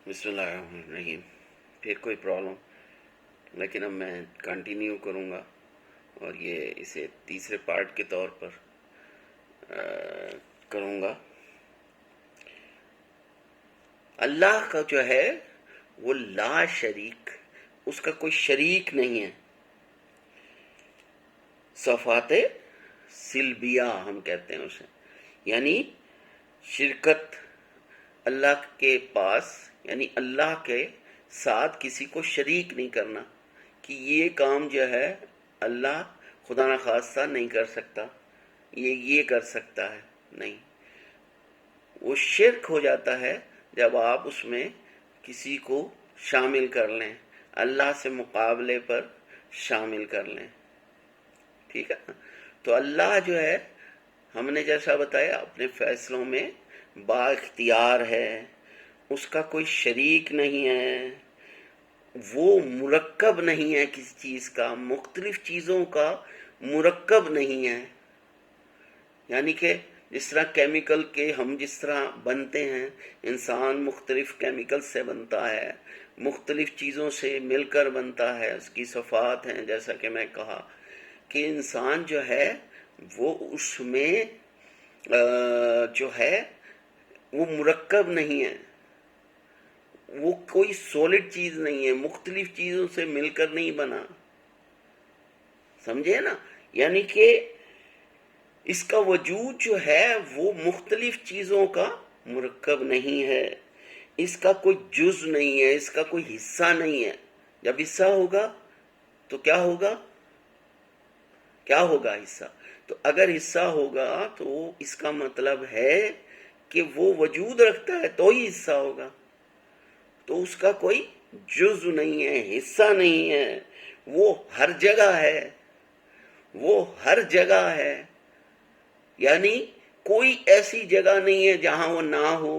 بسم اللہ الرحمن الرحیم. پھر کوئی پرابلم، لیکن اب میں کنٹینیو کروں گا اور یہ اسے تیسرے پارٹ کے طور پر کروں گا. اللہ کا جو ہے وہ لا شریک، اس کا کوئی شریک نہیں ہے. صفات سلبیہ ہم کہتے ہیں اسے، یعنی شرکت اللہ کے پاس، یعنی اللہ کے ساتھ کسی کو شریک نہیں کرنا کہ یہ کام جو ہے اللہ خدا نخواستہ نہیں کر سکتا، یہ کر سکتا ہے. نہیں، وہ شرک ہو جاتا ہے جب آپ اس میں کسی کو شامل کر لیں، اللہ سے مقابلے پر شامل کر لیں. ٹھیک ہے نا؟ تو اللہ جو ہے، ہم نے جیسا بتایا اپنے فیصلوں میں با اختیار ہے، اس کا کوئی شریک نہیں ہے، وہ مرکب نہیں ہے کسی چیز کا، مختلف چیزوں کا مرکب نہیں ہے. یعنی کہ جس طرح کیمیکل کے ہم جس طرح بنتے ہیں، انسان مختلف کیمیکل سے بنتا ہے، مختلف چیزوں سے مل کر بنتا ہے، اس کی صفات ہیں. جیسا کہ میں کہا کہ انسان جو ہے وہ اس میں جو ہے وہ مرکب نہیں ہے، وہ کوئی سولڈ چیز نہیں ہے، مختلف چیزوں سے مل کر نہیں بنا. سمجھے نا؟ یعنی کہ اس کا وجود جو ہے وہ مختلف چیزوں کا مرکب نہیں ہے، اس کا کوئی جز نہیں ہے، اس کا کوئی حصہ نہیں ہے. جب حصہ ہوگا تو کیا ہوگا؟ کیا ہوگا حصہ؟ تو اگر حصہ ہوگا تو اس کا مطلب ہے کہ وہ وجود رکھتا ہے تو ہی حصہ ہوگا. تو اس کا کوئی جز نہیں ہے، حصہ نہیں ہے، وہ ہر جگہ ہے، وہ ہر جگہ ہے. یعنی کوئی ایسی جگہ نہیں ہے جہاں وہ نہ ہو،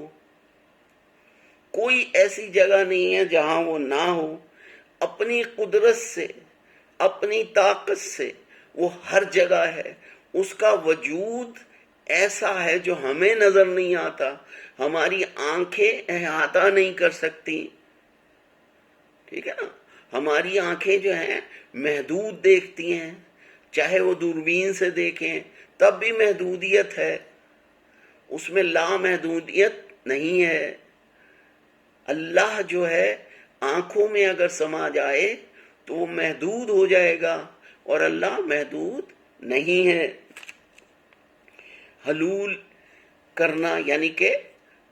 کوئی ایسی جگہ نہیں ہے جہاں وہ نہ ہو. اپنی قدرت سے، اپنی طاقت سے وہ ہر جگہ ہے. اس کا وجود ایسا ہے جو ہمیں نظر نہیں آتا، ہماری آنکھیں احاطہ نہیں کر سکتی. ٹھیک ہے نا؟ ہماری آنکھیں جو ہیں محدود دیکھتی ہیں، چاہے وہ دوربین سے دیکھیں تب بھی محدودیت ہے، اس میں لامحدودیت نہیں ہے. اللہ جو ہے آنکھوں میں اگر سما جائے تو وہ محدود ہو جائے گا، اور اللہ محدود نہیں ہے. حلول کرنا یعنی کہ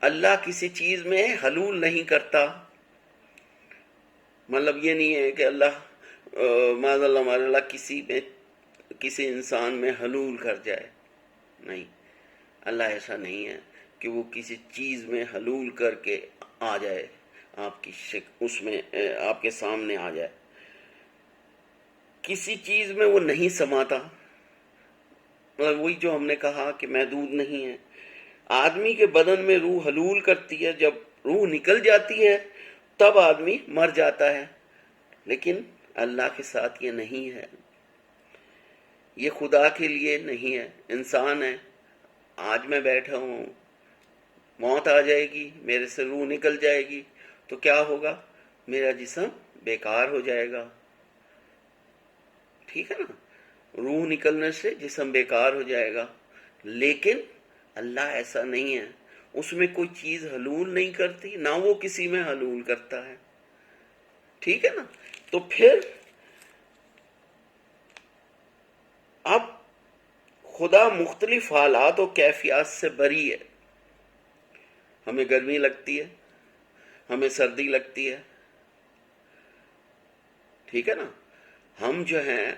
اللہ کسی چیز میں حلول نہیں کرتا. مطلب یہ نہیں ہے کہ اللہ معاذ اللہ کسی انسان میں حلول کر جائے. نہیں، اللہ ایسا نہیں ہے کہ وہ کسی چیز میں حلول کر کے آ جائے، آپ کی اس میں آپ کے سامنے آ جائے. کسی چیز میں وہ نہیں سماتا. مطلب وہی جو ہم نے کہا کہ محدود نہیں ہے. آدمی کے بدن میں روح حلول کرتی ہے، جب روح نکل جاتی ہے تب آدمی مر جاتا ہے، لیکن اللہ کے ساتھ یہ نہیں ہے، یہ خدا کے لیے نہیں ہے. انسان ہے، آج میں بیٹھا ہوں، موت آ جائے گی، میرے سے روح نکل جائے گی تو کیا ہوگا؟ میرا جسم بیکار ہو جائے گا. ٹھیک ہے نا؟ روح نکلنے سے جسم بیکار ہو جائے گا. لیکن اللہ ایسا نہیں ہے، اس میں کوئی چیز حلول نہیں کرتی، نہ وہ کسی میں حلول کرتا ہے. ٹھیک ہے نا؟ تو پھر اب خدا مختلف حالات و کیفیات سے بری ہے. ہمیں گرمی لگتی ہے، ہمیں سردی لگتی ہے. ٹھیک ہے نا؟ ہم جو ہیں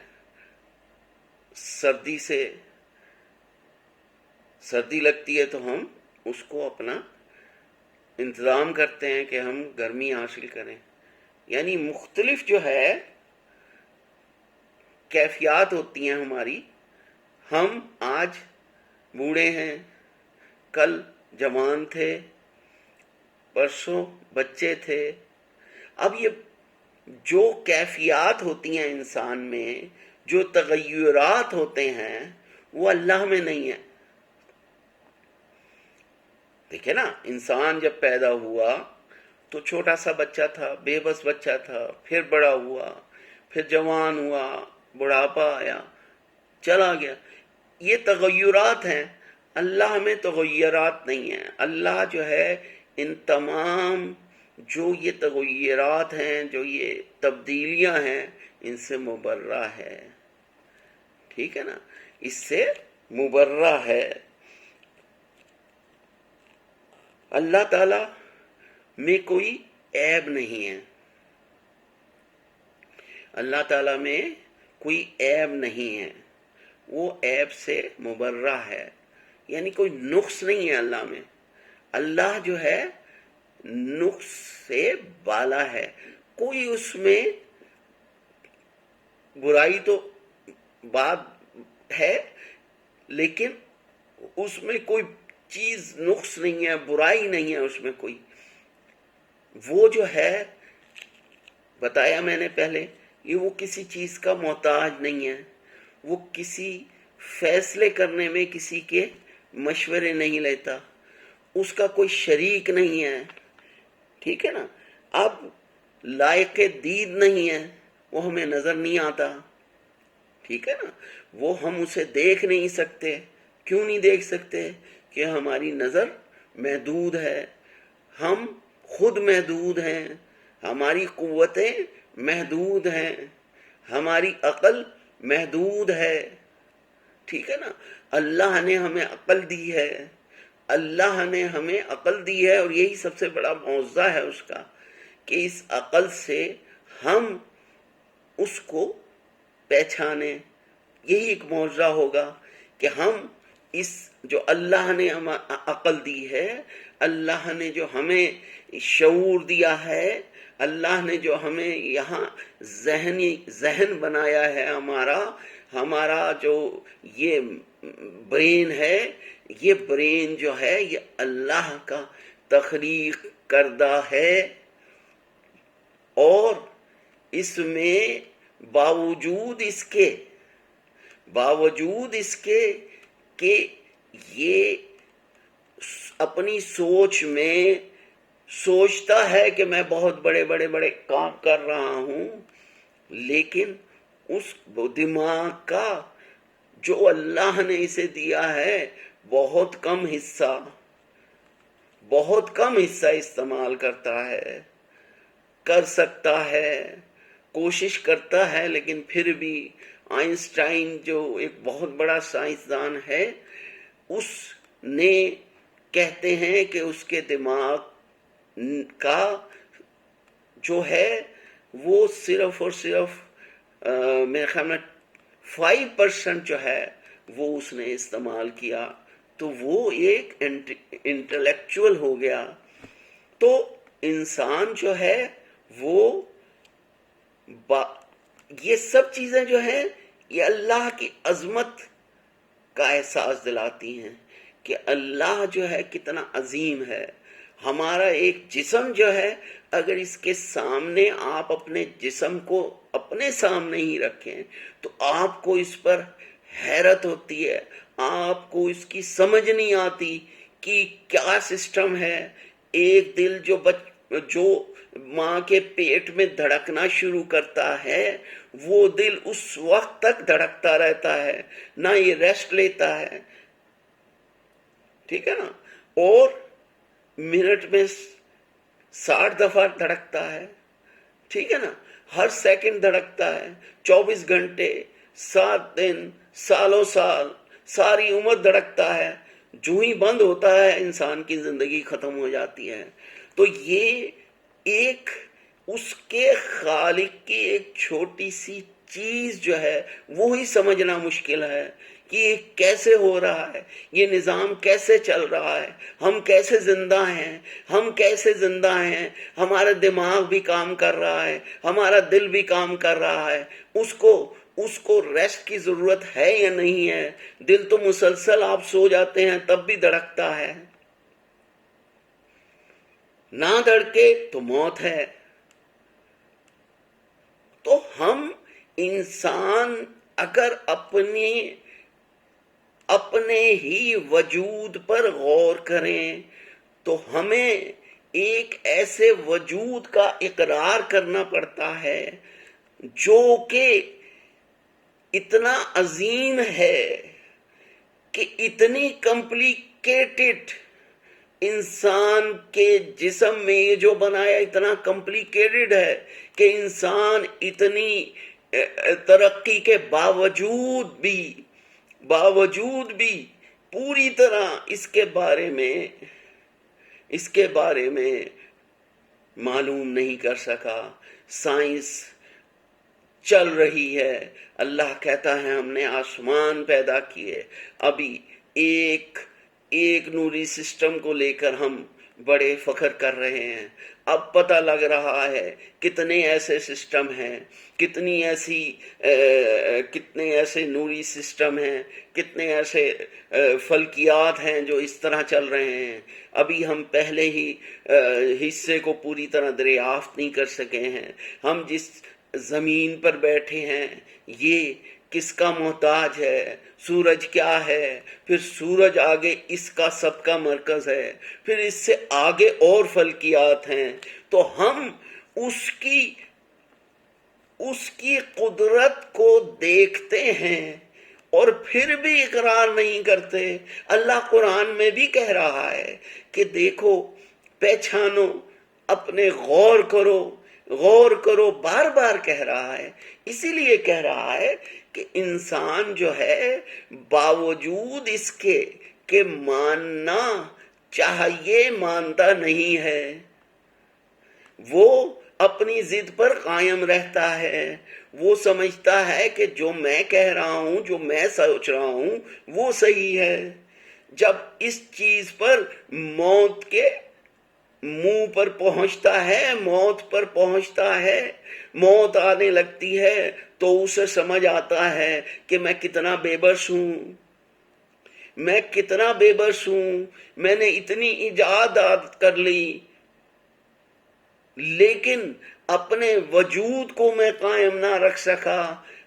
سردی لگتی ہے تو ہم اس کو اپنا انتظام کرتے ہیں کہ ہم گرمی حاصل کریں. یعنی مختلف جو ہے کیفیات ہوتی ہیں ہماری. ہم آج بوڑھے ہیں، کل جوان تھے، پرسوں بچے تھے. اب یہ جو کیفیات ہوتی ہیں انسان میں، جو تغیرات ہوتے ہیں، وہ اللہ میں نہیں ہے. دیکھیں نا، انسان جب پیدا ہوا تو چھوٹا سا بچہ تھا، بے بس بچہ تھا، پھر بڑا ہوا، پھر جوان ہوا، بڑھاپا آیا، چلا گیا. یہ تغیرات ہیں. اللہ میں تغیرات نہیں ہیں. اللہ جو ہے ان تمام جو یہ تغیرات ہیں، جو یہ تبدیلیاں ہیں، ان سے مبرہ ہے. ٹھیک ہے نا، اس سے مبرہ ہے. اللہ تعالی میں کوئی عیب نہیں ہے. اللہ تعالیٰ میں کوئی عیب نہیں ہے، وہ عیب سے مبرہ ہے. یعنی کوئی نقص نہیں ہے اللہ میں. اللہ جو ہے نقص سے بالا ہے. کوئی اس میں برائی تو بات ہے، لیکن اس میں کوئی چیز نقص نہیں ہے، برائی نہیں ہے اس میں کوئی. وہ جو ہے بتایا میں نے پہلے، یہ وہ کسی چیز کا محتاج نہیں ہے. وہ کسی فیصلے کرنے میں کسی کے مشورے نہیں لیتا. اس کا کوئی شریک نہیں ہے. ٹھیک ہے نا. اب لائق دید نہیں ہے، وہ ہمیں نظر نہیں آتا. ٹھیک ہے نا. وہ ہم اسے دیکھ نہیں سکتے. کیوں نہیں دیکھ سکتے؟ کہ ہماری نظر محدود ہے، ہم خود محدود ہیں، ہماری قوتیں محدود ہیں، ہماری عقل محدود ہے. ٹھیک ہے نا. اللہ نے ہمیں عقل دی ہے. اللہ نے ہمیں عقل دی ہے، اور یہی سب سے بڑا معجزہ ہے اس کا، کہ اس عقل سے ہم اس کو پہچانیں. یہی ایک معجزہ ہوگا کہ ہم اس جو اللہ نے ہمیں عقل دی ہے، اللہ نے جو ہمیں شعور دیا ہے، اللہ نے جو ہمیں یہاں ذہن بنایا ہے، ہمارا جو یہ برین ہے، یہ برین جو ہے یہ اللہ کا تخلیق کردہ ہے. اور اس میں باوجود اس کے کہ یہ اپنی سوچ میں سوچتا ہے کہ میں بہت بڑے کام کر رہا ہوں، لیکن اس دماغ کا جو اللہ نے اسے دیا ہے بہت کم حصہ استعمال کرتا ہے، کر سکتا ہے، کوشش کرتا ہے. لیکن پھر بھی آئنسٹائن جو ایک بہت بڑا سائنسدان ہے، اس نے کہتے ہیں کہ اس کے دماغ کا جو ہے وہ صرف اور صرف میرے خیال میں 5% جو ہے وہ اس نے استعمال کیا، تو وہ ایک انٹلیکچوئل ہو گیا. تو انسان جو ہے وہ یہ سب چیزیں جو ہیں یہ اللہ کی عظمت کا احساس دلاتی ہیں کہ اللہ جو ہے کتنا عظیم ہے. ہمارا ایک جسم جو ہے، اگر اس کے سامنے آپ اپنے جسم کو اپنے سامنے ہی رکھیں تو آپ کو اس پر حیرت ہوتی ہے، آپ کو اس کی سمجھ نہیں آتی کہ کیا سسٹم ہے. ایک دل جو ماں کے پیٹ میں دھڑکنا شروع کرتا ہے، وہ دل اس وقت تک دھڑکتا رہتا ہے، نہ یہ ریسٹ لیتا ہے. ٹھیک ہے نا. اور منٹ میں 60 دفعہ دھڑکتا ہے. ٹھیک ہے نا. ہر سیکنڈ دھڑکتا ہے. 24 گھنٹے، 7 دن، سالوں سال، ساری عمر دھڑکتا ہے. جو ہی بند ہوتا ہے انسان کی زندگی ختم ہو جاتی ہے. تو یہ ایک اس کے خالق کی ایک چھوٹی سی چیز جو ہے وہی سمجھنا مشکل ہے کہ یہ کیسے ہو رہا ہے، یہ نظام کیسے چل رہا ہے، ہم کیسے زندہ ہیں. ہمارا دماغ بھی کام کر رہا ہے، ہمارا دل بھی کام کر رہا ہے. اس کو ریسٹ کی ضرورت ہے یا نہیں ہے؟ دل تو مسلسل آپ سو جاتے ہیں تب بھی دھڑکتا ہے. نہ دھڑکے تو موت ہے. تو ہم انسان اگر اپنے ہی وجود پر غور کریں تو ہمیں ایک ایسے وجود کا اقرار کرنا پڑتا ہے جو کہ اتنا عظیم ہے، کہ اتنی کمپلیکیٹڈ انسان کے جسم میں یہ جو بنایا اتنا کمپلیکیٹڈ ہے کہ انسان اتنی ترقی کے باوجود بھی پوری طرح اس کے بارے میں معلوم نہیں کر سکا۔ سائنس چل رہی ہے، اللہ کہتا ہے ہم نے آسمان پیدا کیے، ابھی ایک نوری سسٹم کو لے کر ہم بڑے فخر کر رہے ہیں۔ اب پتہ لگ رہا ہے کتنے ایسے سسٹم ہیں، کتنے ایسے نوری سسٹم ہیں، کتنے ایسے فلکیات ہیں جو اس طرح چل رہے ہیں۔ ابھی ہم پہلے ہی حصے کو پوری طرح دریافت نہیں کر سکے ہیں۔ ہم جس زمین پر بیٹھے ہیں یہ کس کا محتاج ہے، سورج کیا ہے، پھر سورج آگے اس کا سب کا مرکز ہے، پھر اس سے آگے اور فلکیات ہیں۔ تو ہم اس کی قدرت کو دیکھتے ہیں اور پھر بھی اقرار نہیں کرتے۔ اللہ قرآن میں بھی کہہ رہا ہے کہ دیکھو، پہچانو، اپنے غور کرو، بار بار کہہ رہا ہے۔ اسی لیے کہہ رہا ہے کہ انسان جو ہے باوجود اس کے کہ ماننا چاہیے مانتا نہیں ہے، وہ اپنی ضد پر قائم رہتا ہے۔ وہ سمجھتا ہے کہ جو میں کہہ رہا ہوں، جو میں سوچ رہا ہوں وہ صحیح ہے۔ جب اس چیز پر موت کے منہ پر پہنچتا ہے، موت آنے لگتی ہے، تو اسے سمجھ آتا ہے کہ میں کتنا بے بس ہوں، میں نے اتنی ایجادات کر لی لیکن اپنے وجود کو میں قائم نہ رکھ سکا،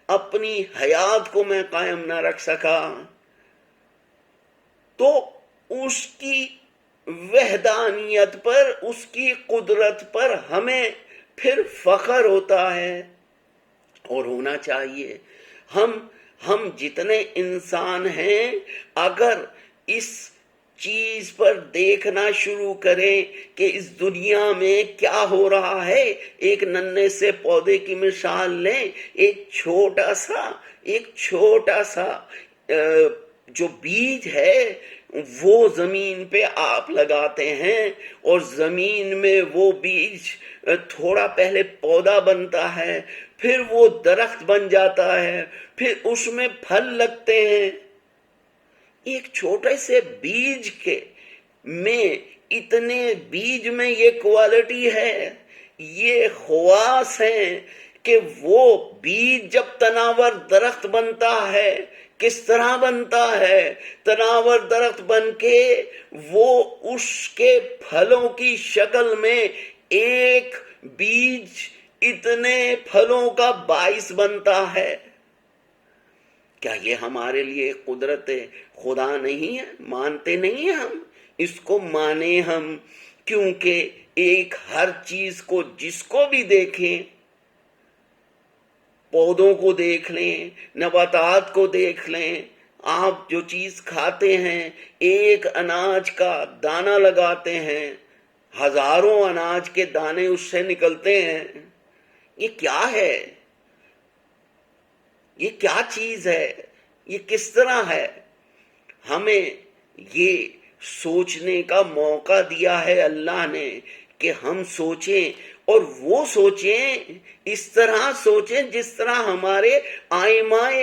اپنی حیات کو میں قائم نہ رکھ سکا۔ تو اس کی وحدانیت پر، اس کی قدرت پر ہمیں پھر فخر ہوتا ہے اور ہونا چاہیے۔ ہم جتنے انسان ہیں اگر اس چیز پر دیکھنا شروع کریں کہ اس دنیا میں کیا ہو رہا ہے، ایک ننھے سے پودے کی مثال لیں، ایک چھوٹا سا جو بیج ہے وہ زمین پہ آپ لگاتے ہیں، اور زمین میں وہ بیج تھوڑا پہلے پودا بنتا ہے، پھر وہ درخت بن جاتا ہے، پھر اس میں پھل لگتے ہیں۔ ایک چھوٹے سے بیج میں یہ کوالٹی ہے، یہ خواص ہیں کہ وہ بیج جب تناور درخت بنتا ہے کس طرح بنتا ہے، تناور درخت بن کے وہ اس کے پھلوں کی شکل میں ایک بیج اتنے پھلوں کا باعث بنتا ہے۔ کیا یہ ہمارے لیے قدرت خدا نہیں ہے؟ مانتے نہیں ہیں ہم اس کو؟ مانے ہم، کیونکہ ایک ہر چیز کو جس کو بھی دیکھیں، پودوں کو دیکھ لیں، نباتات کو دیکھ لیں، آپ جو چیز کھاتے ہیں، ایک اناج کا دانہ لگاتے ہیں، ہزاروں اناج کے دانے اس سے نکلتے ہیں۔ یہ کیا ہے؟ یہ کیا چیز ہے؟ یہ کس طرح ہے؟ ہمیں یہ سوچنے کا موقع دیا ہے اللہ نے کہ ہم سوچیں، اور وہ سوچیں، اس طرح سوچیں جس طرح ہمارے آئمائے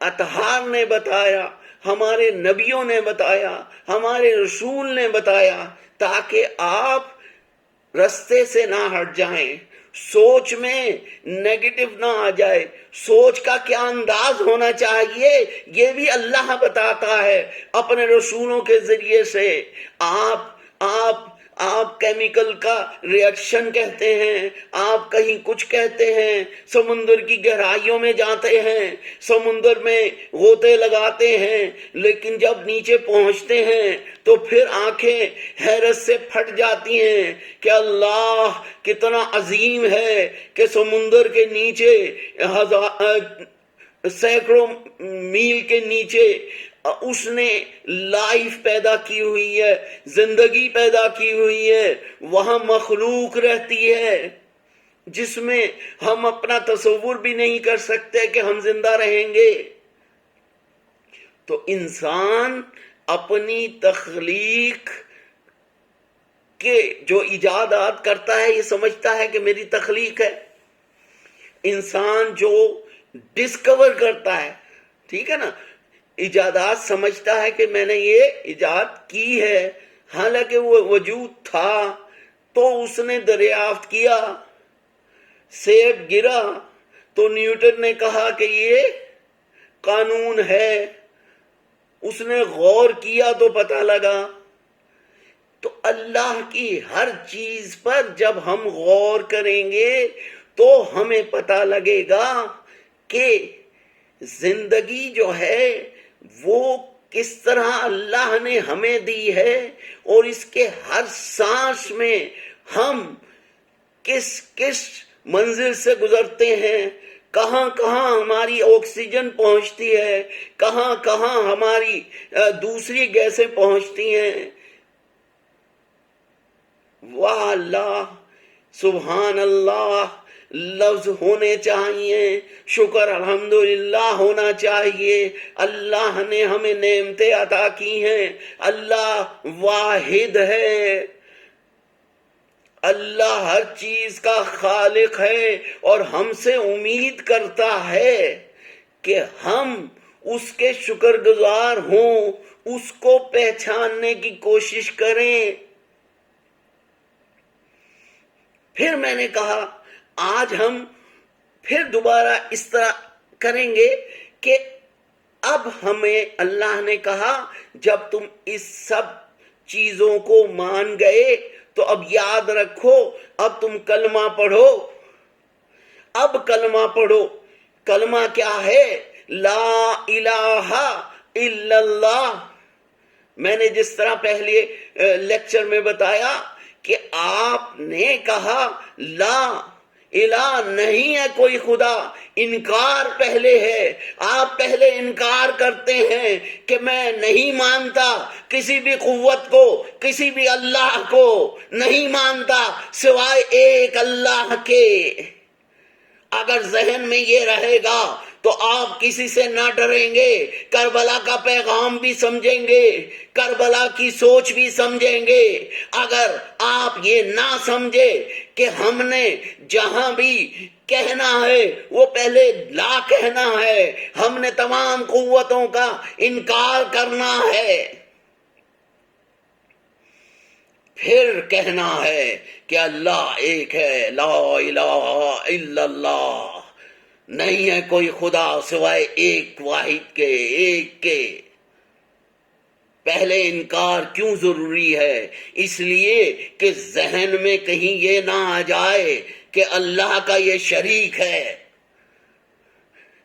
اطہار نے بتایا، ہمارے نبیوں نے بتایا، ہمارے رسول نے بتایا، تاکہ آپ رستے سے نہ ہٹ جائیں، سوچ میں نیگیٹو نہ آ جائے۔ سوچ کا کیا انداز ہونا چاہیے یہ بھی اللہ بتاتا ہے اپنے رسولوں کے ذریعے سے۔ آپ آپ کیمیکل کا ریئیکشن کہتے ہیں، آپ کہیں کچھ کہتے ہیں، سمندر کی گہرائیوں میں جاتے ہیں، سمندر میں غوطے لگاتے ہیں، لیکن جب نیچے پہنچتے ہیں تو پھر آنکھیں حیرت سے پھٹ جاتی ہیں کہ اللہ کتنا عظیم ہے کہ سمندر کے نیچے سینکڑوں میل کے نیچے اس نے لائف پیدا کی ہوئی ہے، زندگی پیدا کی ہوئی ہے، وہاں مخلوق رہتی ہے جس میں ہم اپنا تصور بھی نہیں کر سکتے کہ ہم زندہ رہیں گے۔ تو انسان اپنی تخلیق کے جو ایجادات کرتا ہے یہ سمجھتا ہے کہ میری تخلیق ہے۔ انسان جو ڈسکور کرتا ہے، ٹھیک ہے نا، ایجادات سمجھتا ہے کہ میں نے یہ ایجاد کی ہے، حالانکہ وہ وجود تھا تو اس نے دریافت کیا، سیب گرا تو نیوٹن نے کہا کہ یہ قانون ہے، اس نے غور کیا تو پتہ لگا۔ تو اللہ کی ہر چیز پر جب ہم غور کریں گے تو ہمیں پتہ لگے گا کہ زندگی جو ہے وہ کس طرح اللہ نے ہمیں دی ہے، اور اس کے ہر سانس میں ہم کس کس منزل سے گزرتے ہیں، کہاں کہاں ہماری آکسیجن پہنچتی ہے، کہاں کہاں ہماری دوسری گیسیں پہنچتی ہیں۔ واہ اللہ، سبحان اللہ لفظ ہونے چاہیے، شکر الحمدللہ ہونا چاہیے۔ اللہ نے ہمیں نعمتیں عطا کی ہیں، اللہ واحد ہے، اللہ ہر چیز کا خالق ہے، اور ہم سے امید کرتا ہے کہ ہم اس کے شکر گزار ہوں، اس کو پہچاننے کی کوشش کریں۔ پھر میں نے کہا آج ہم پھر دوبارہ اس طرح کریں گے کہ اب ہمیں اللہ نے کہا جب تم اس سب چیزوں کو مان گئے تو اب یاد رکھو، اب تم کلمہ پڑھو، اب کلمہ پڑھو۔ کلمہ کیا ہے؟ لا الہ الا اللہ۔ میں نے جس طرح پہلے لیکچر میں بتایا کہ آپ نے کہا لا الہ، نہیں ہے کوئی خدا، انکار پہلے ہے۔ آپ پہلے انکار کرتے ہیں کہ میں نہیں مانتا کسی بھی قوت کو، کسی بھی اللہ کو نہیں مانتا سوائے ایک اللہ کے۔ اگر ذہن میں یہ رہے گا تو آپ کسی سے نہ ڈریں گے، کربلا کا پیغام بھی سمجھیں گے، کربلا کی سوچ بھی سمجھیں گے۔ اگر آپ یہ نہ سمجھے کہ ہم نے جہاں بھی کہنا ہے وہ پہلے لا کہنا ہے، ہم نے تمام قوتوں کا انکار کرنا ہے، پھر کہنا ہے کہ اللہ ایک ہے، لا الہ الا اللہ، نہیں ہے کوئی خدا سوائے ایک واحد کے، ایک کے۔ پہلے انکار کیوں ضروری ہے؟ اس لیے کہ ذہن میں کہیں یہ نہ آ جائے کہ اللہ کا یہ شریک ہے۔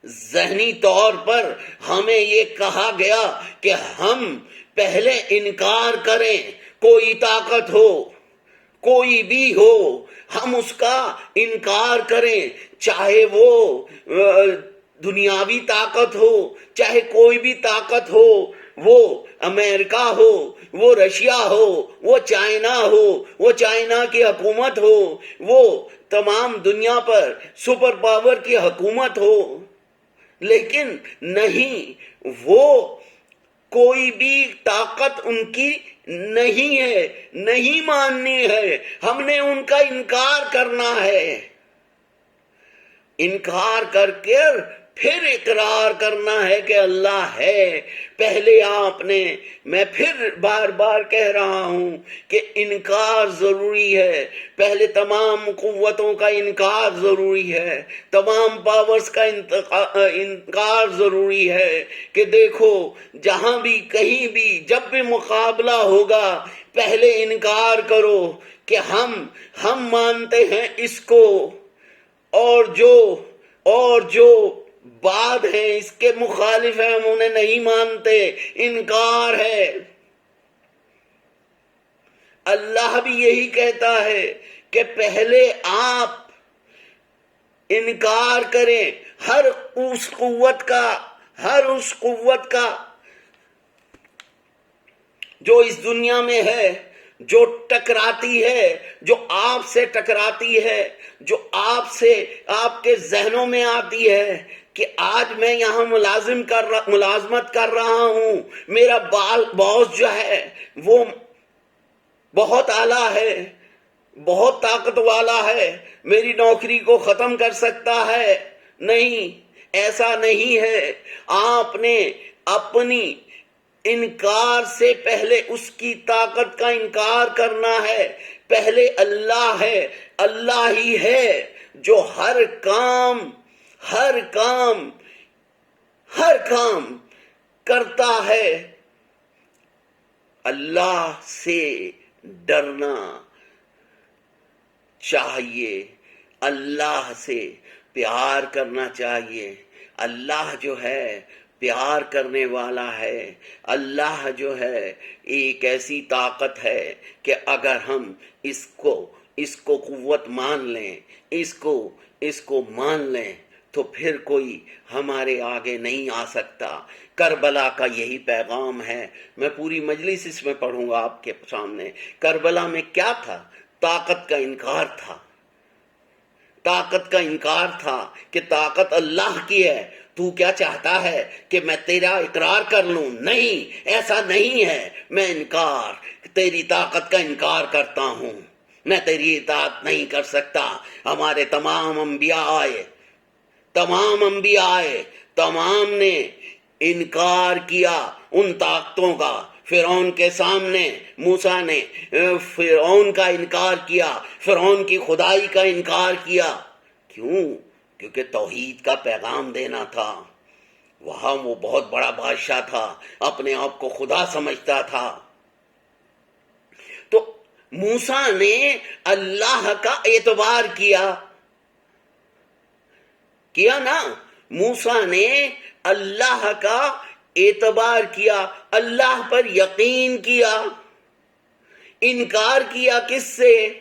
ذہنی طور پر ہمیں یہ کہا گیا کہ ہم پہلے انکار کریں، کوئی طاقت ہو، کوئی بھی ہو، ہم اس کا انکار کریں، چاہے وہ دنیاوی طاقت ہو، چاہے کوئی بھی طاقت ہو، وہ امریکہ ہو، وہ رشیا ہو، وہ چائنا ہو، وہ چائنا کی حکومت ہو، وہ تمام دنیا پر سپر پاور کی حکومت ہو، لیکن نہیں، وہ کوئی بھی طاقت ان کی نہیں ہے، نہیں ماننی ہے، ہم نے ان کا انکار کرنا ہے۔ انکار کر کے پھر اقرار کرنا ہے کہ اللہ ہے۔ پہلے آپ نے، میں پھر بار بار کہہ رہا ہوں کہ انکار ضروری ہے، پہلے تمام قوتوں کا انکار ضروری ہے، تمام پاورز کا انکار ضروری ہے کہ دیکھو جہاں بھی کہیں بھی جب بھی مقابلہ ہوگا پہلے انکار کرو کہ ہم مانتے ہیں اس کو، اور جو بعد ہیں اس کے مخالف ہیں ہم انہیں نہیں مانتے، انکار ہے۔ اللہ بھی یہی کہتا ہے کہ پہلے آپ انکار کریں ہر اس قوت کا جو اس دنیا میں ہے، جو ٹکراتی ہے، جو آپ سے ٹکراتی ہے، جو آپ کے ذہنوں میں آتی ہے کہ آج میں یہاں ملازمت کر رہا ہوں، میرا باس جو ہے وہ بہت اعلیٰ ہے، بہت طاقت والا ہے، میری نوکری کو ختم کر سکتا ہے۔ نہیں، ایسا نہیں ہے۔ آپ نے اپنی انکار سے پہلے اس کی طاقت کا انکار کرنا ہے۔ پہلے اللہ ہے، اللہ ہی ہے جو ہر کام کرتا ہے۔ اللہ سے ڈرنا چاہیے، اللہ سے پیار کرنا چاہیے۔ اللہ جو ہے پیار کرنے والا ہے۔ اللہ جو ہے ایک ایسی طاقت ہے کہ اگر ہم اس کو قوت مان لیں، اس کو مان لیں تو پھر کوئی ہمارے آگے نہیں آ سکتا۔ کربلا کا یہی پیغام ہے۔ میں پوری مجلس اس میں پڑھوں گا آپ کے سامنے۔ کربلا میں کیا تھا؟ طاقت کا انکار تھا۔ طاقت کا انکار تھا کہ طاقت اللہ کی ہے، تو کیا چاہتا ہے کہ میں تیرا اقرار کر لوں؟ نہیں، ایسا نہیں ہے۔ میں تیری طاقت کا انکار کرتا ہوں، میں تیری اطاعت نہیں کر سکتا۔ ہمارے تمام انبیاء آئے، تمام نے انکار کیا ان طاقتوں کا۔ فرعون کے سامنے موسیٰ نے فرعون کا انکار کیا، فرعون کی خدائی کا انکار کیا۔ کیوں؟ کیونکہ توحید کا پیغام دینا تھا۔ وہاں وہ بہت بڑا بادشاہ تھا، اپنے آپ کو خدا سمجھتا تھا۔ تو موسیٰ نے اللہ کا اعتبار کیا نا، موسیٰ نے اللہ کا اعتبار کیا، اللہ پر یقین کیا۔ انکار کیا کس سے؟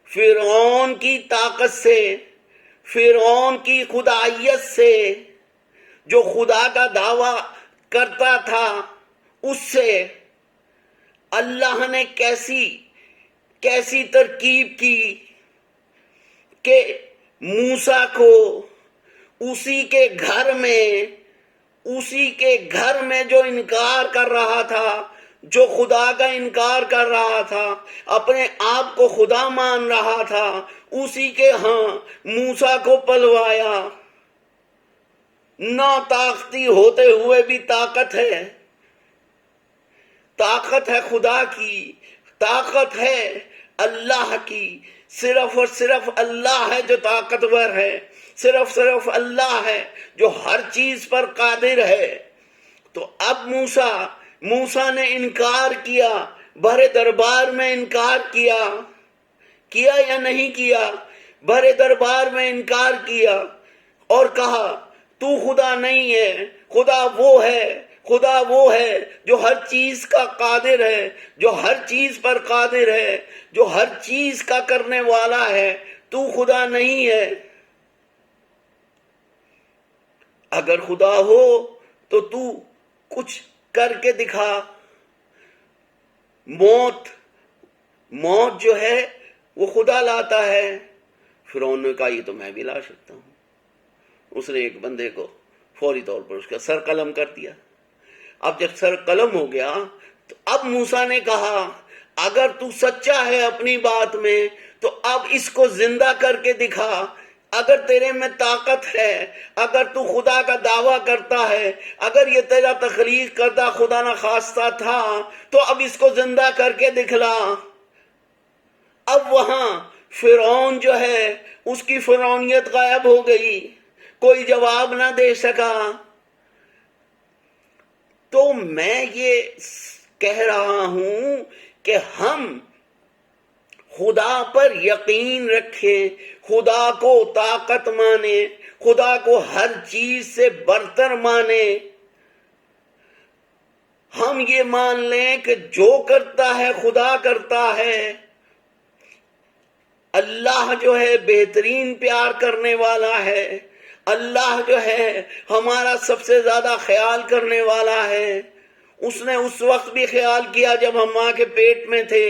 فرعون کی طاقت سے، فرعون کی خدائیت سے، جو خدا کا دعویٰ کرتا تھا اس سے۔ اللہ نے کیسی ترکیب کی کہ موسیٰ کو اسی کے گھر میں جو انکار کر رہا تھا، جو خدا کا انکار کر رہا تھا، اپنے آپ کو خدا مان رہا تھا، اسی کے ہاں موسیٰ کو پلوایا۔ ناطاقتی ہوتے ہوئے بھی طاقت ہے خدا کی، طاقت ہے اللہ کی۔ صرف اور صرف اللہ ہے جو طاقتور ہے، صرف اللہ ہے جو ہر چیز پر قادر ہے۔ تو اب موسیٰ نے انکار کیا، بھرے دربار میں انکار کیا یا نہیں کیا؟ بھرے دربار میں انکار کیا اور کہا تو خدا نہیں ہے، خدا وہ ہے جو ہر چیز کا قادر ہے، جو ہر چیز پر قادر ہے، جو ہر چیز کا کرنے والا ہے، تو خدا نہیں ہے۔ اگر خدا ہو تو کچھ کر کے دکھا۔ موت جو ہے وہ خدا لاتا ہے۔ فرعون نے کہا یہ تو میں بھی لا سکتا ہوں۔ اس نے ایک بندے کو فوری طور پر اس کا سر قلم کر دیا۔ اب جب سر قلم ہو گیا تو اب موسیٰ نے کہا اگر تو سچا ہے اپنی بات میں تو اب اس کو زندہ کر کے دکھا۔ اگر تیرے میں طاقت ہے، اگر تو خدا کا دعویٰ کرتا ہے، اگر یہ تیرا تخلیق کردہ خدا نہ خواستہ تھا تو اب اس کو زندہ کر کے دکھلا۔ اب وہاں فرعون جو ہے اس کی فرعونیت غائب ہو گئی، کوئی جواب نہ دے سکا۔ تو میں یہ کہہ رہا ہوں کہ ہم خدا پر یقین رکھیں، خدا کو طاقت مانے، خدا کو ہر چیز سے برتر مانے۔ ہم یہ مان لیں کہ جو کرتا ہے خدا کرتا ہے۔ اللہ جو ہے بہترین پیار کرنے والا ہے، اللہ جو ہے ہمارا سب سے زیادہ خیال کرنے والا ہے۔ اس نے اس وقت بھی خیال کیا جب ہم ماں کے پیٹ میں تھے،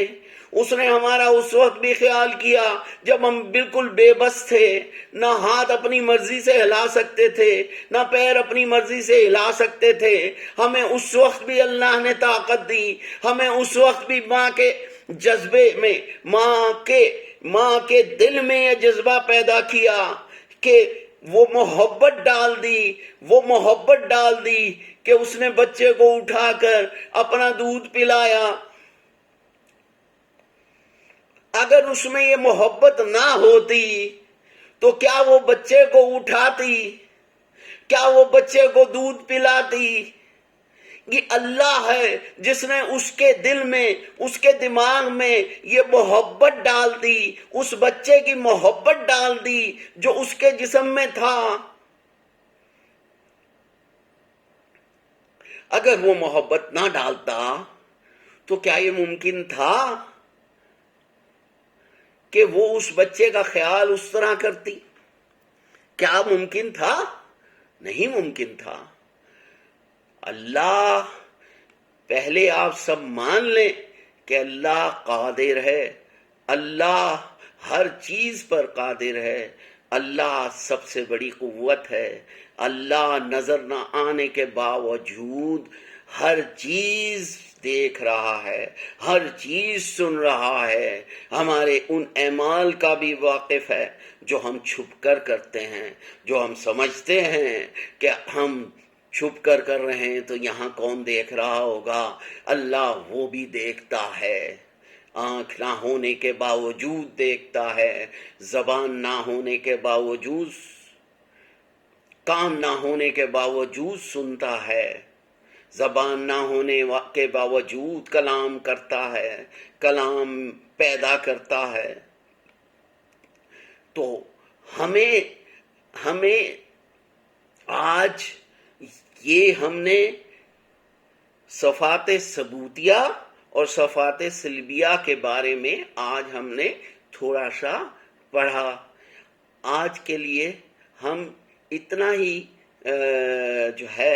اس نے ہمارا اس وقت بھی خیال کیا جب ہم بالکل بے بس تھے، نہ ہاتھ اپنی مرضی سے ہلا سکتے تھے، نہ پیر اپنی مرضی سے ہلا سکتے تھے۔ ہمیں اس وقت بھی اللہ نے طاقت دی، ہمیں اس وقت بھی ماں کے جذبے میں، ماں کے دل میں یہ جذبہ پیدا کیا کہ وہ محبت ڈال دی کہ اس نے بچے کو اٹھا کر اپنا دودھ پلایا۔ اگر اس میں یہ محبت نہ ہوتی تو کیا وہ بچے کو اٹھاتی؟ کیا وہ بچے کو دودھ پلاتی؟ یہ اللہ ہے جس نے اس کے دل میں، اس کے دماغ میں یہ محبت ڈال دی، اس بچے کی محبت ڈال دی جو اس کے جسم میں تھا۔ اگر وہ محبت نہ ڈالتا تو کیا یہ ممکن تھا کہ وہ اس بچے کا خیال اس طرح کرتی؟ کیا ممکن تھا؟ نہیں ممکن تھا۔ اللہ، پہلے آپ سب مان لیں کہ اللہ قادر ہے، اللہ ہر چیز پر قادر ہے، اللہ سب سے بڑی قوت ہے، اللہ نظر نہ آنے کے باوجود ہر چیز دیکھ رہا ہے، ہر چیز سن رہا ہے، ہمارے ان اعمال کا بھی واقف ہے جو ہم چھپ کر کرتے ہیں، جو ہم سمجھتے ہیں کہ ہم چھپ کر کر رہے ہیں تو یہاں کون دیکھ رہا ہوگا۔ اللہ وہ بھی دیکھتا ہے، آنکھ نہ ہونے کے باوجود دیکھتا ہے، زبان نہ ہونے کے باوجود، کام نہ ہونے کے باوجود سنتا ہے، زبان نہ ہونے کے باوجود کلام کرتا ہے، کلام پیدا کرتا ہے۔ تو ہمیں آج یہ ہم نے صفات ثبوتیہ اور صفات سلبیہ کے بارے میں آج ہم نے تھوڑا سا پڑھا۔ آج کے لیے ہم اتنا ہی جو ہے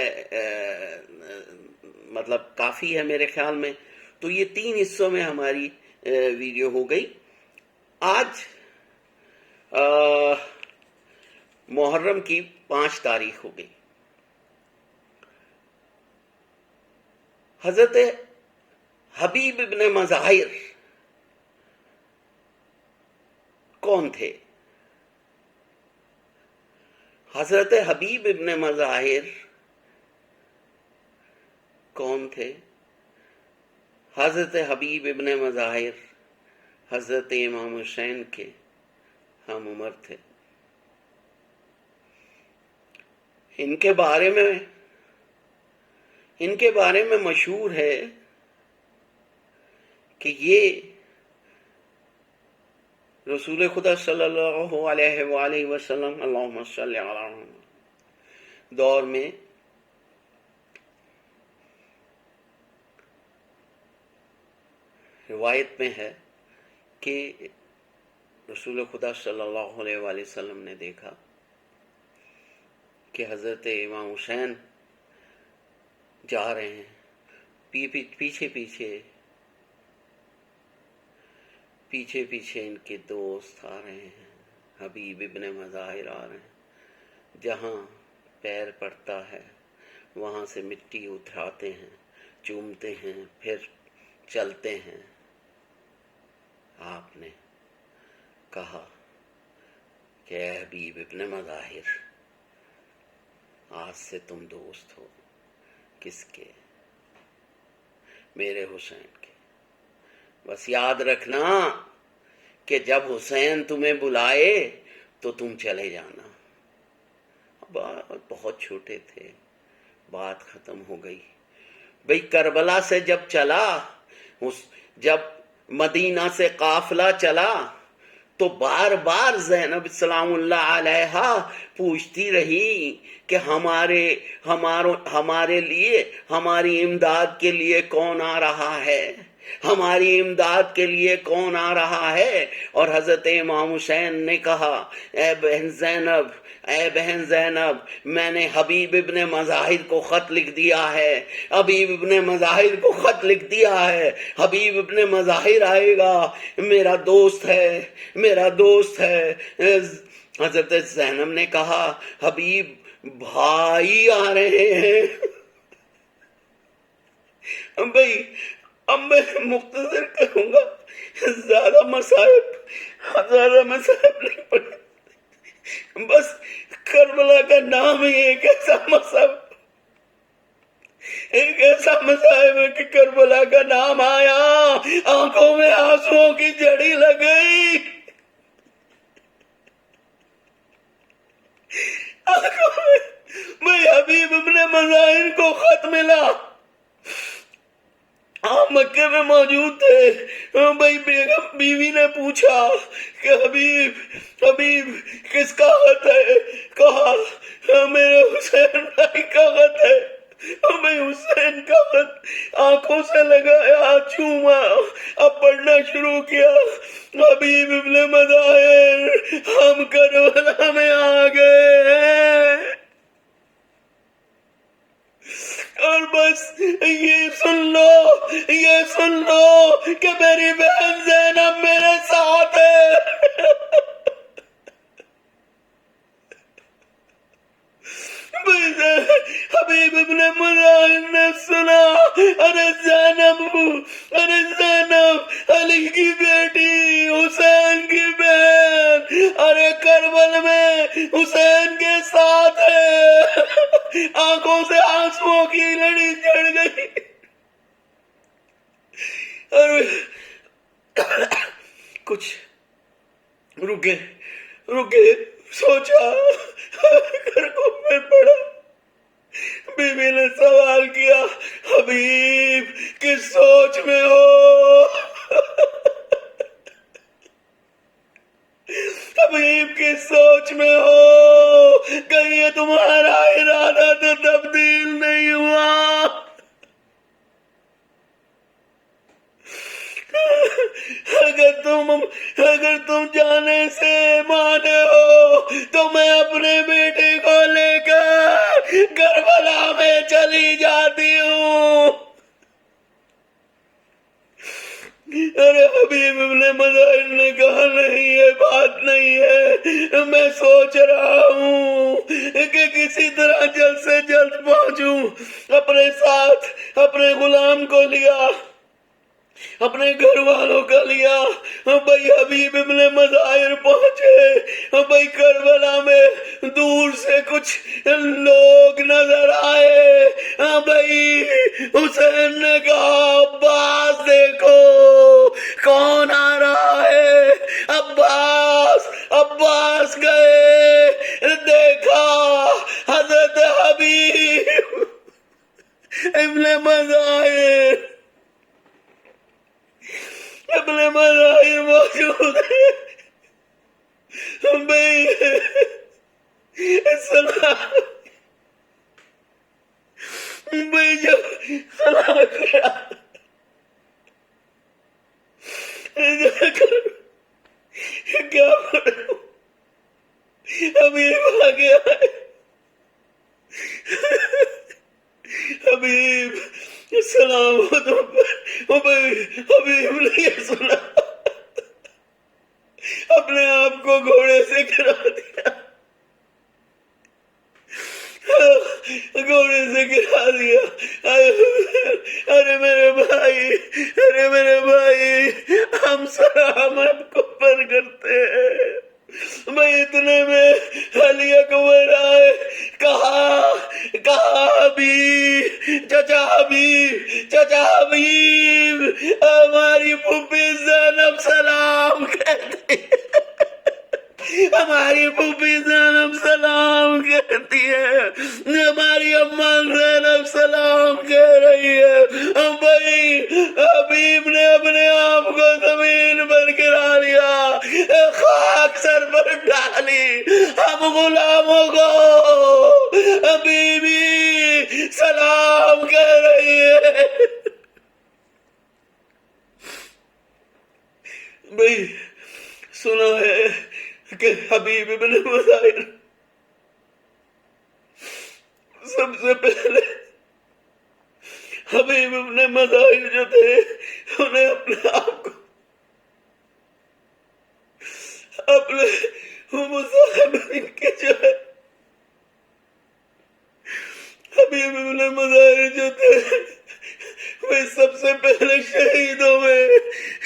مطلب کافی ہے میرے خیال میں۔ تو یہ 3 حصوں میں ہماری ویڈیو ہو گئی۔ آج محرم کی 5 تاریخ ہو گئی۔ حضرت حبیب ابن مظاہر کون تھے؟ حضرت حبیب ابن مظاہر کون تھے؟ حضرت حبیب ابن مظاہر حضرت امام حسین کے ہم عمر تھے۔ ان کے بارے میں مشہور ہے کہ یہ رسول خدا صلی اللہ علیہ وآلہ وسلم اللہم صلی علی محمد دور میں روایت میں ہے کہ رسول خدا صلی اللہ علیہ وآلہ وسلم نے دیکھا کہ حضرت امام حسین جا رہے ہیں، پیچھے پیچھے ان کے دوست آ رہے ہیں، حبیب ابن مظاہر آ رہے ہیں، جہاں پیر پڑتا ہے وہاں سے مٹی اٹھاتے ہیں، چومتے ہیں، پھر چلتے ہیں۔ آپ نے کہا کہ اے حبیب ابن مظاہر، آج سے تم دوست ہو کس کے؟ میرے حسین کے۔ بس یاد رکھنا کہ جب حسین تمہیں بلائے تو تم چلے جانا۔ بہت چھوٹے تھے، بات ختم ہو گئی۔ بھئی کربلا سے جب چلا، جب مدینہ سے قافلہ چلا تو بار بار زینب سلام اللہ علیہا پوچھتی رہی کہ ہمارے لیے، ہماری امداد کے لیے کون آ رہا ہے، ہماری امداد کے لیے کون آ رہا ہے؟ اور حضرت امام حسین نے کہا اے بہن زینب، اے بہن زینب، میں نے حبیب ابن مظاہر کو خط لکھ دیا ہے، حبیب ابن مظاہر کو خط لکھ دیا ہے، حبیب ابن مظاہر آئے گا، میرا دوست ہے، میرا دوست ہے۔ حضرت زینب نے کہا حبیب بھائی آ رہے ہیں۔ بھائی اب میں مختصر کروں گا، زیادہ مسائب نہیں پڑے، بس کربلا کا نام ہی ایک ایسا مصائب ہے کہ کربلا کا نام آیا، آنکھوں میں آنسوؤں کی جڑی لگ گئی، آنکھوں میں۔ بھائی حبیب ابن مظاہر کو خط ملا، آپ مکے میں موجود تھے۔ بھائی بیگم بیوی نے پوچھا کہ حبیب کس کا خط ہے؟ کہا میرے حسین بھائی کا خط ہے۔ بھائی حسین کا خط آنکھوں سے لگایا، چوما، اب پڑھنا شروع کیا، حبیب ابن مظاہر ہم کربلا میں آ گئے ہیں۔ اور بس یہ سن لو کہ میری بہن زینب میرے ساتھ ہے۔ حبیب ابن مظاہر نے سنا، ارے زینب علی کی بیٹی، حسین کی بہن، ارے کربل میں حسین کے ساتھ ہے۔ آنکھوں سے آنسوؤں کی لڑی چڑھ گئی، اور کچھ رکے، سوچا، گھر کو پھر پڑا۔ بیوی نے سوال کیا حبیب کس سوچ میں ہو؟ حبیب کس سوچ میں ہو؟ کہیں تمہارا ارادہ تو تبدیل نہیں ہوا؟ اگر تم جانے سے مانے ہو تو میں اپنے بیٹے کو لے کر کربلا میں چلی جاتی ہوں۔ ارے حبیب ابن مظاہر نے کہا نہیں، یہ بات نہیں ہے، میں سوچ رہا ہوں کہ کسی طرح جلد سے جلد پہنچوں۔ اپنے ساتھ اپنے غلام کو لیا، اپنے گھر والوں کا لیا۔ بھائی حبیب ابن مظاہر پہنچے، بھائی کربلا میں دور سے کچھ لوگ نظر آئے۔ بھائی حسین نے کہا عباس دیکھو کون آ رہا ہے۔ عباس گئے، دیکھا حضرت حبیب ابن مظاہر موجود ہے۔ بھائی جب سنا گیا کیا پڑھوں، حبیب آ گیا ہے، حبیب سلام ہو تم پر۔ حبیب نے یہ سنا، اپنے آپ کو گھوڑے سے گرا دیا، گھوڑے سے گرا دیا۔ ارے میرے بھائی ہم سلامت کو پر کرتے ہیں۔ میں اتنے میں علی اکبر آئے، کہا حبیب، چچا حبیب، ہماری پھوپھی زینب سلام کہتی، ہماری پھوپھی زینب سلام کہتی ہے، ہماری اماں زینب سلام کہہ رہی ہے۔ بھائی حبیب نے اپنے آپ کو زمین پر گرا لیا، خاک سر پر ڈالی، ہم غلاموں کو حبیبی سلام کہہ رہی ہے۔ بھائی سنا ہے کہ حبیب ابن مظاہر سب سے پہلے، حبیب ابن مظاہر جو تھے انہیں اپنے آپ کو اپنے مصاحبین کے جو ہے، حبیب ابن مظاہر جو تھے وہ سب سے پہلے شہیدوں میں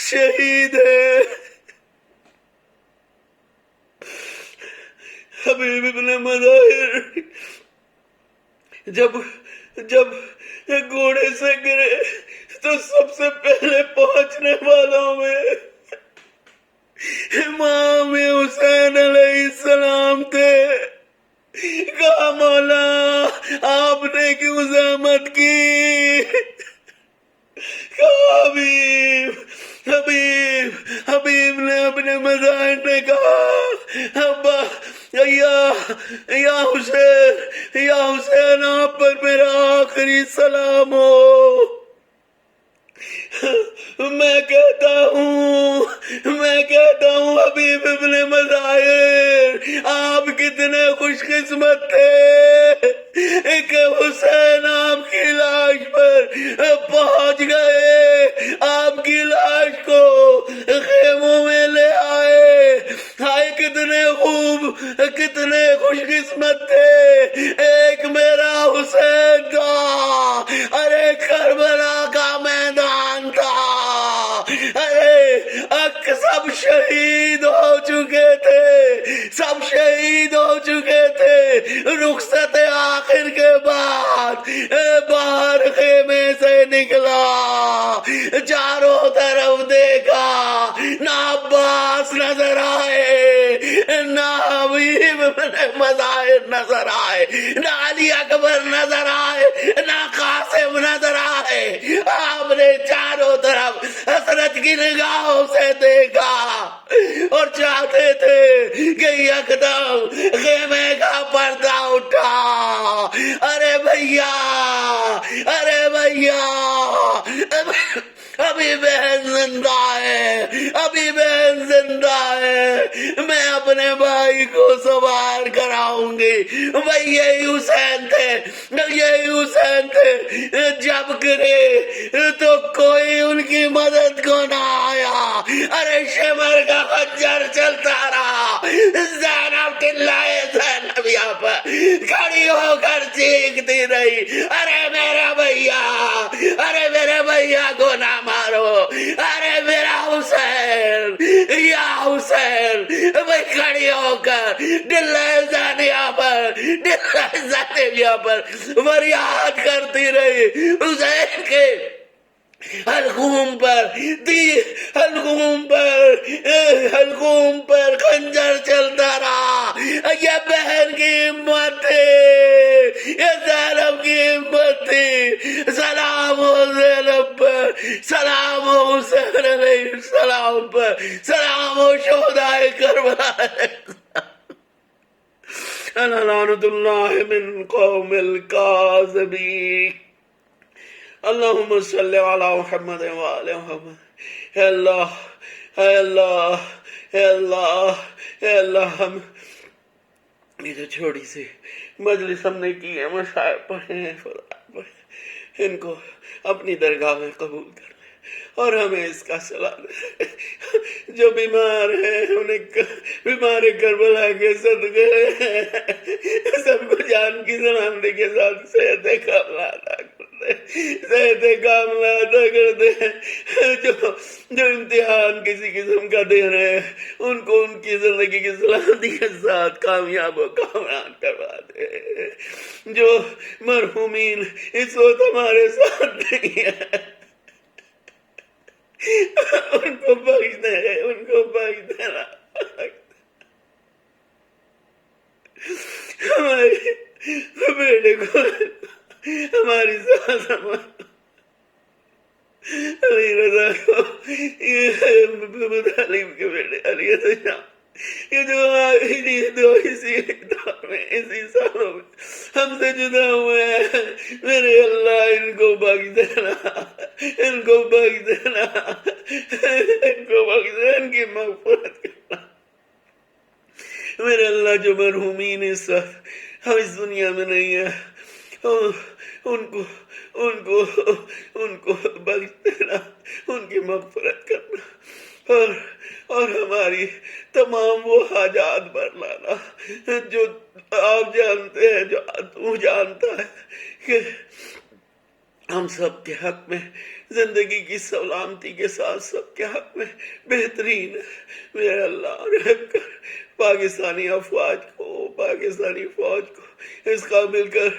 شہید ہے۔ حبیب ابن مظاہر جب گھوڑے سے گرے تو سب سے پہلے پہنچنے والوں میں امام حسین علیہ السلام تھے۔ کہا مولا آپ نے کیوں زحمت کی؟ کہا حبیب نے اپنے مظاہر نے کہا ابا یا حسین آپ پر میرا آخری سلام ہو۔ میں کہتا ہوں حبیب ابن مظاہر آپ کتنے خوش قسمت تھے کہ حسین آپ کی لاش پر پہنچ گئے، آپ کی لاش کو خیموں میں لے آئے۔ ہائے کتنے خوش قسمت تھے، ایک میرا حسین تھا، ارے کربلا کا میدان تھا، ارے سب شہید ہو چکے تھے، رخصت آخر کے بعد باہر خیمے سے نکلا، چاروں طرف دیکھا، نہ عباس نظر آئے، نہ حبیب ابن مظاہر نظر آئے، نہ علی اکبر نظر آئے، نہ قاسم نظر آئے۔ آپ نے چاروں طرف حسرت کی نگاہوں سے دیکھا اور چاہتے تھے کہ یکدم خیمے کا پردہ اٹھا۔ ارے بھیا ابھی بہن زندہ ہے، میں اپنے بھائی کو سوار کراؤں گی۔ بھائی یہی حسین تھے، جب گرے تو کوئی ان کی مدد کو نہ آیا، ارے شمر کا خنجر چلتا رہا، زینب ٹلائے زینبیہ پر کھڑی ہو کر چیختی رہی، ارے میرا بھیا کو نہ مارو، ارے میرا حسین، یا حسین۔ میں کھڑی ہو کر ٹلائے زینبیہ پر فریاد کرتی رہی، حسین کے حلقوم پر خنجر چلتا رہا۔ یہ بہن کی ہمت تھی، یہ زینب کی ہمت تھی۔ سلام ہو زینب پر، سلام ہو حسین علیہ السلام پر، سلام ہو شہدائے کربلا۔ انا لعنت اللہ من قوم الکاذبین۔ اللہم صلی علی محمد وآل محمد۔ اے اللہ، ہم یہ جو چھوٹی سی مجلس ہم نے کی ہے، مشائخ پڑھے ہیں، ان کو اپنی درگاہ میں قبول کر لے اور ہمیں اس کا صلاح دے۔ جو بیمار ہیں انہیں بیمار کربلا کے صدقے سب کو جان کی سلامتی کے ساتھ صحت کاملہ عطا کر۔ صحت کاملہ عطا کر دے. جو امتحان کسی قسم کا دے رہے ہیں ان کو ان کی زندگی کی سلامتی کے ساتھ کامیاب و کامران کروا دے. جو مرحومین اس وقت ہمارے ساتھ نہیں ہے ان کو بخش دے, ان کو بخش دینا. ہمارے بیٹے کو ہماری ساس علی رضا کو, یہ تعلیم کے بیٹے علی رضا, یہ جو اسی دور میں اسی سالوں میں ہم سے جدا ہوئے ہیں, میرے اللہ ان کو بخش دینا, ان کو بخش دینا, ان کو بخش دینا, ان کی مغفرت کرنا. میرے اللہ جو مرحومین اس وقت ہم اس دنیا میں نہیں ہے ان کو بخش دینا, ان کی مغفرت کرنا, اور ہماری تمام وہ حاجات بھر لانا جو آپ جانتے ہیں, جو تو جانتا ہے کہ ہم سب کے حق میں زندگی کی سلامتی کے ساتھ سب کے حق میں بہترین ہے. میرے اللہ رحم کر پاکستانی افواج کو, پاکستانی فوج کو اس قابل کر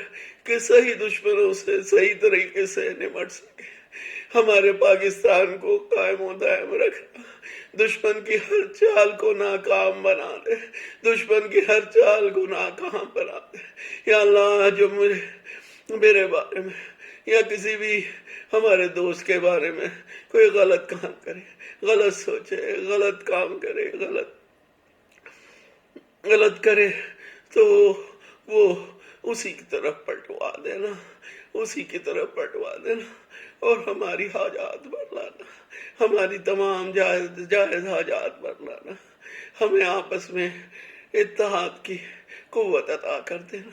کہ صحیح دشمنوں سے صحیح طریقے سے نمٹ سکے. ہمارے پاکستان کو قائم و دائم رکھنا, دشمن کی ہر چال کو ناکام بنا دے, دشمن کی ہر چال کو ناکام بنا دے. یا اللہ جو میرے بارے میں یا کسی بھی ہمارے دوست کے بارے میں کوئی غلط کام کرے, غلط سوچے, غلط کام کرے, غلط کرے تو وہ اسی کی طرف پلٹوا دینا, اسی کی طرف پلٹوا دینا, اور ہماری حاجات بھر لانا, ہماری تمام جائز حاجات بھر لانا. ہمیں آپس میں اتحاد کی قوت عطا کر دینا,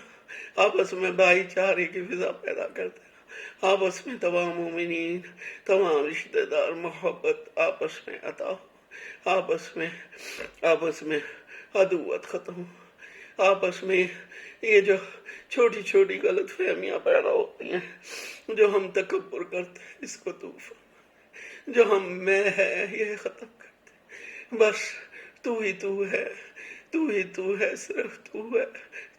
آپس میں بھائی چارے کی فضا پیدا کر دینا, آپس میں تمام مومنین, تمام رشتہ دار محبت آپس میں عطا ہو, آپس میں عدوت ختم ہو, آپس میں یہ جو چھوٹی چھوٹی غلط فہمیاں پیدا ہوتی ہیں, جو ہم تکبر کرتے ہیں, اس کو تو جو ہم میں ہے یہ ختم کرتے. بس تو ہی تو ہے, تو ہی تو ہے, صرف تو ہے,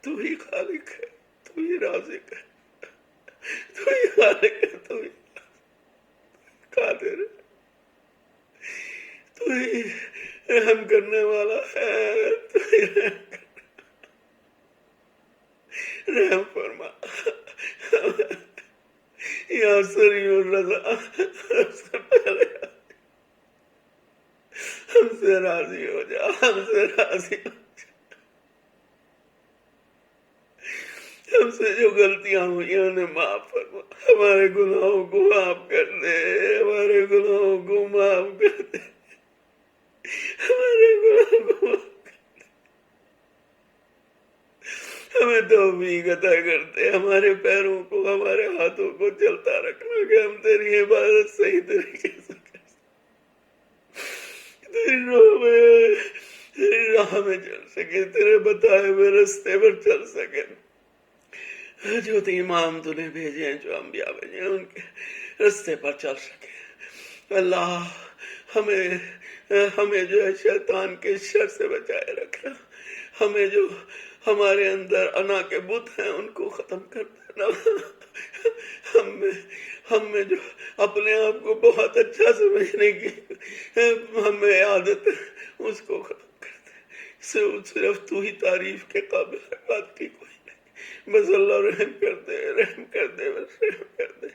تو ہی خالق ہے, تو ہی رازق ہے, تو ہی خالق ہے, تو ہی قادر ہے, تو ہی رحم کرنے والا ہے, تو ہی رحم فرما. یا سریع الرضا, سب سے پہلے ہم سے راضی ہو جا, ہم سے راضی ہو جا. ہم سے جو غلطیاں ہوئی انہیں معاف فرما, ہمارے گناہوں کو معاف کر دے, ہمارے گناہوں کو معاف کر دے, ہمارے گناہوں کو معاف. ہمیں توفیق عطا کرتے, ہمارے پیروں کو, ہمارے ہاتھوں کو چلتا رکھنا کہ ہم تیری عبادت صحیح طریقے سے کر سکیں, تیری راہ میں چل سکے, تیرے بتائے ہوئے رستے پر چل سکے. جو امام تو نے بھیجے ہیں, جو انبیاء بھیجے ہیں, ان کے رستے پر چل سکے. اللہ ہمیں جو ہے شیطان کے شر سے بچائے رکھنا, ہمیں جو ہمارے اندر انا کے بت ہیں ان کو ختم کر دینا, ہم میں جو اپنے آپ کو بہت اچھا سمجھنے کی ہمیں عادت ہے اس کو ختم کر دے. صرف تو ہی تعریف کے قابل ہے, بات کی کوئی نہیں. بس اللہ رحم کر دے, رحم کر دے, بس رحم کر دے.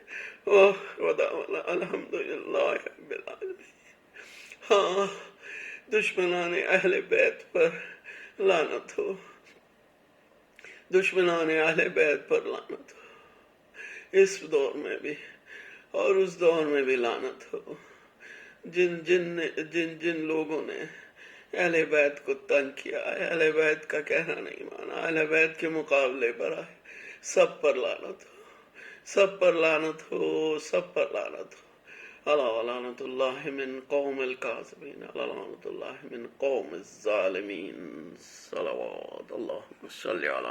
وداعنا الحمدللہ رب العالمین. ہاں, دشمنان اہل بیت پر لعنت ہو, دشمنان اہل بیت پر لعنت ہو, اس دور میں بھی اور اس دور میں بھی لعنت ہو. جن لوگوں نے اہل بیت کو تنگ کیا, اہل بیت کا کہنا نہیں مانا, اہل بیت کے مقابلے پر آئے, سب پر لعنت ہو, سب پر لعنت ہو, سب پر لعنت ہو. اللہ لعنت اللہ من قوم الکاذبین, اللہ لعنت اللہ من قوم الظالمین. صلوات اللہم صلی علی